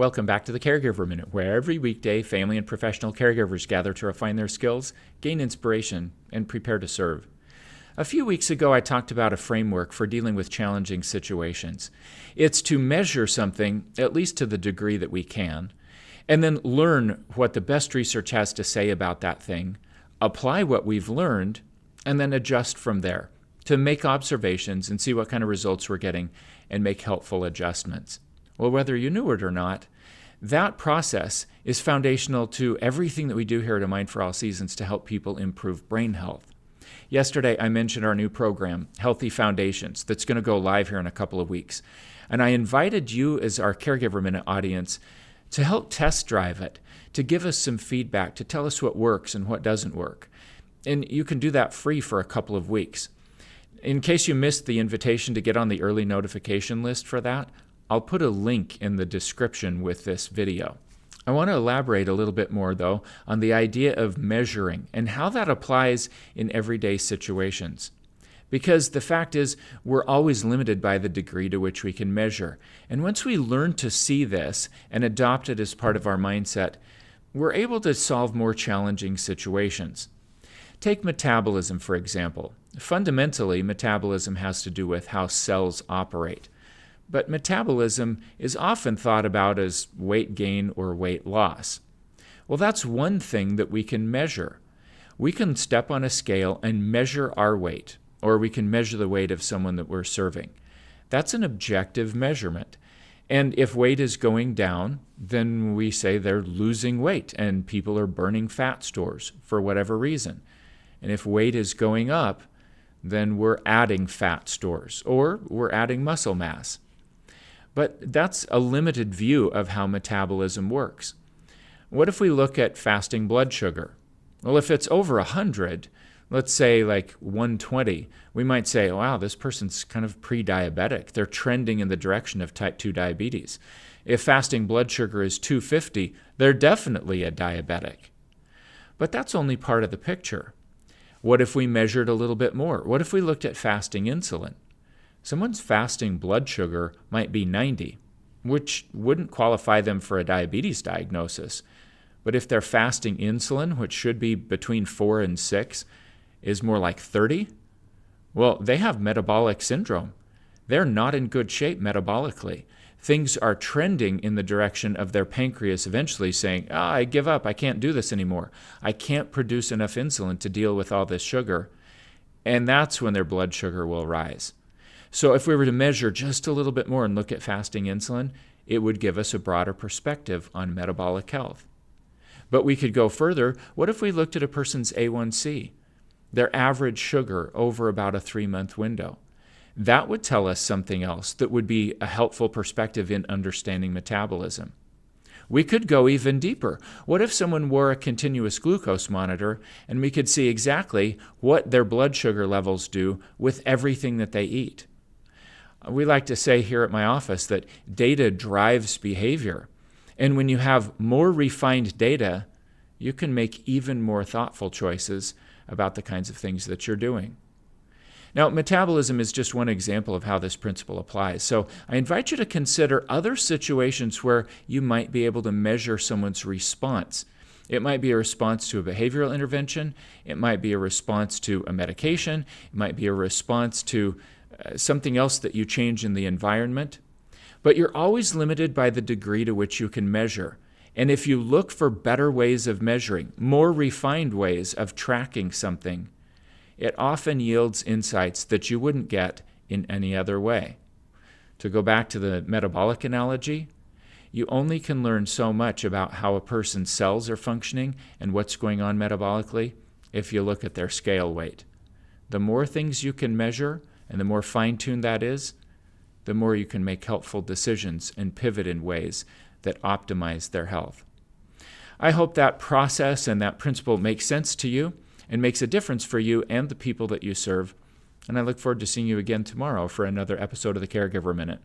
Welcome back to the Caregiver Minute, where every weekday family and professional caregivers gather to refine their skills, gain inspiration, and prepare to serve. A few weeks ago, I talked about a framework for dealing with challenging situations. It's to measure something, at least to the degree that we can, and then learn what the best research has to say about that thing, apply what we've learned, and then adjust from there to make observations and see what kind of results we're getting and make helpful adjustments. Well, whether you knew it or not, that process is foundational to everything that we do here at A Mind for All Seasons to help people improve brain health. Yesterday, I mentioned our new program, Healthy Foundations, that's going to go live here in a couple of weeks. And I invited you as our Caregiver Minute audience to help test drive it, to give us some feedback, to tell us what works and what doesn't work. And you can do that free for a couple of weeks. In case you missed the invitation to get on the early notification list for that, I'll put a link in the description with this video. I want to elaborate a little bit more, though, on the idea of measuring and how that applies in everyday situations. Because the fact is, we're always limited by the degree to which we can measure. And once we learn to see this and adopt it as part of our mindset, we're able to solve more challenging situations. Take metabolism, for example. Fundamentally, metabolism has to do with how cells operate. But metabolism is often thought about as weight gain or weight loss. Well, that's one thing that we can measure. We can step on a scale and measure our weight, or we can measure the weight of someone that we're serving. That's an objective measurement. And if weight is going down, then we say they're losing weight and people are burning fat stores for whatever reason. And if weight is going up, then we're adding fat stores or we're adding muscle mass. But that's a limited view of how metabolism works. What if we look at fasting blood sugar? Well, if it's over 100, let's say like 120, we might say, wow, this person's kind of pre-diabetic. They're trending in the direction of type 2 diabetes. If fasting blood sugar is 250, they're definitely a diabetic. But that's only part of the picture. What if we measured a little bit more? What if we looked at fasting insulin? Someone's fasting blood sugar might be 90, which wouldn't qualify them for a diabetes diagnosis. But if their fasting insulin, which should be between 4 and 6, is more like 30, well, they have metabolic syndrome. They're not in good shape metabolically. Things are trending in the direction of their pancreas eventually saying, I give up, I can't do this anymore. I can't produce enough insulin to deal with all this sugar. And that's when their blood sugar will rise. So if we were to measure just a little bit more and look at fasting insulin, it would give us a broader perspective on metabolic health. But we could go further. What if we looked at a person's A1C, their average sugar over about a 3-month window? That would tell us something else that would be a helpful perspective in understanding metabolism. We could go even deeper. What if someone wore a continuous glucose monitor and we could see exactly what their blood sugar levels do with everything that they eat? We like to say here at my office that data drives behavior. And when you have more refined data, you can make even more thoughtful choices about the kinds of things that you're doing. Now, metabolism is just one example of how this principle applies. So I invite you to consider other situations where you might be able to measure someone's response. It might be a response to a behavioral intervention. It might be a response to a medication. It might be a response to something else that you change in the environment. But you're always limited by the degree to which you can measure. And if you look for better ways of measuring, more refined ways of tracking something, it often yields insights that you wouldn't get in any other way. To go back to the metabolic analogy, you only can learn so much about how a person's cells are functioning and what's going on metabolically if you look at their scale weight. The more things you can measure, and the more fine-tuned that is, the more you can make helpful decisions and pivot in ways that optimize their health. I hope that process and that principle makes sense to you and makes a difference for you and the people that you serve. And I look forward to seeing you again tomorrow for another episode of the Caregiver Minute.